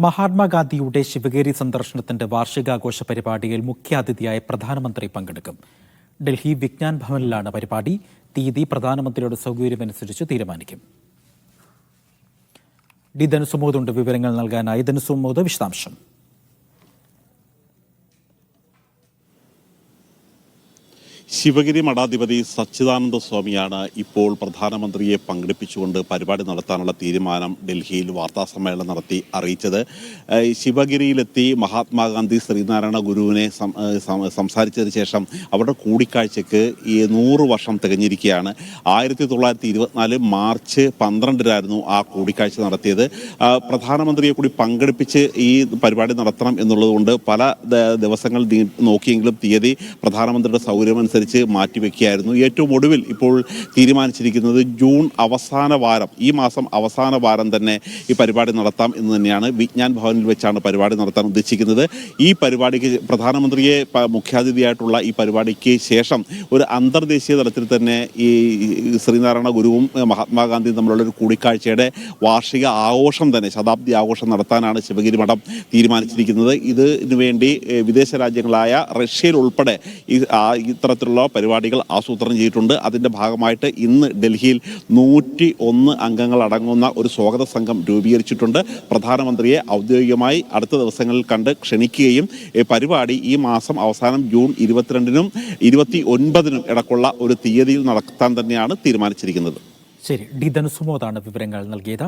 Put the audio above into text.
മഹാത്മാഗാന്ധിയുടെ ശിവഗിരി സന്ദർശനത്തിന്റെ വാർഷികാഘോഷ പരിപാടിയിൽ മുഖ്യാതിഥിയായി പ്രധാനമന്ത്രി പങ്കെടുക്കും. ഡൽഹി വിജ്ഞാൻ ഭവനിലാണ് പരിപാടി. തീയതി പ്രധാനമന്ത്രിയുടെ സൗകര്യമനുസരിച്ച് തീരുമാനിക്കും. ഡി ധനുസുമോദുണ്ട് വിവരങ്ങൾ നൽകാനായി. ധനുസുമോദ്, വിശദാംശം. ശിവഗിരി മഠാധിപതി സച്ചിദാനന്ദ സ്വാമിയാണ് ഇപ്പോൾ പ്രധാനമന്ത്രിയെ പങ്കെടുപ്പിച്ചുകൊണ്ട് പരിപാടി നടത്താനുള്ള തീരുമാനം ഡൽഹിയിൽ വാർത്താസമ്മേളനം നടത്തി അറിയിച്ചത്. ശിവഗിരിയിലെത്തി മഹാത്മാഗാന്ധി ശ്രീനാരായണ ഗുരുവിനെ സംസാരിച്ചതിന് ശേഷം അവരുടെ കൂടിക്കാഴ്ചയ്ക്ക് 100 വർഷം തികഞ്ഞിരിക്കുകയാണ്. 1924 മാർച്ച് 12 ആ കൂടിക്കാഴ്ച നടത്തിയത്. പ്രധാനമന്ത്രിയെ കൂടി പങ്കെടുപ്പിച്ച് ഈ പരിപാടി നടത്തണം എന്നുള്ളതുകൊണ്ട് പല ദിവസങ്ങൾ നോക്കിയെങ്കിലും തീയതി പ്രധാനമന്ത്രിയുടെ സൗകര്യമനുസരിച്ച് മാറ്റിവെക്കുകയായിരുന്നു. ഏറ്റവും ഒടുവിൽ ഇപ്പോൾ തീരുമാനിച്ചിരിക്കുന്നത് ജൂൺ അവസാന വാരം, ഈ മാസം അവസാന വാരം തന്നെ ഈ പരിപാടി നടത്താം എന്ന് തന്നെയാണ്. വിജ്ഞാൻ ഭവനിൽ വെച്ചാണ് പരിപാടി നടത്താൻ ഉദ്ദേശിക്കുന്നത്. ഈ പരിപാടിക്ക് പ്രധാനമന്ത്രിയെ മുഖ്യാതിഥിയായിട്ടുള്ള ഈ പരിപാടിക്ക് ശേഷം ഒരു അന്തർദേശീയ തലത്തിൽ തന്നെ ഈ ശ്രീനാരായണ ഗുരുവും മഹാത്മാഗാന്ധിയും തമ്മിലുള്ള ഒരു കൂടിക്കാഴ്ചയുടെ വാർഷിക ആഘോഷം തന്നെ, ശതാബ്ദി ആഘോഷം നടത്താനാണ് ശിവഗിരി മഠം തീരുമാനിച്ചിരിക്കുന്നത്. ഇതിനു വേണ്ടി വിദേശ രാജ്യങ്ങളായ റഷ്യയിൽ ഉൾപ്പെടെ ഇത്തരത്തിലുള്ള പരിപാടികൾ ആസൂത്രണം ചെയ്തിട്ടുണ്ട്. അതിൻ്റെ ഭാഗമായിട്ട് ഇന്ന് ഡൽഹിയിൽ 101 അംഗങ്ങൾ അടങ്ങുന്ന ഒരു സ്വാഗത സംഘം രൂപീകരിച്ചിട്ടുണ്ട്. പ്രധാനമന്ത്രിയെ ഔദ്യോഗികമായി അടുത്ത ദിവസങ്ങളിൽ കണ്ട് ക്ഷണിക്കുകയും പരിപാടി ഈ മാസം അവസാനം ജൂൺ 22-നും 29-നും ഇടയ്ക്കുള്ള ഒരു തീയതിയിൽ നടത്താൻ തന്നെയാണ് തീരുമാനിച്ചിരിക്കുന്നത്. ശരി, ഡി ധനുസുമോദാണ് വിവരങ്ങൾ നൽകിയത്.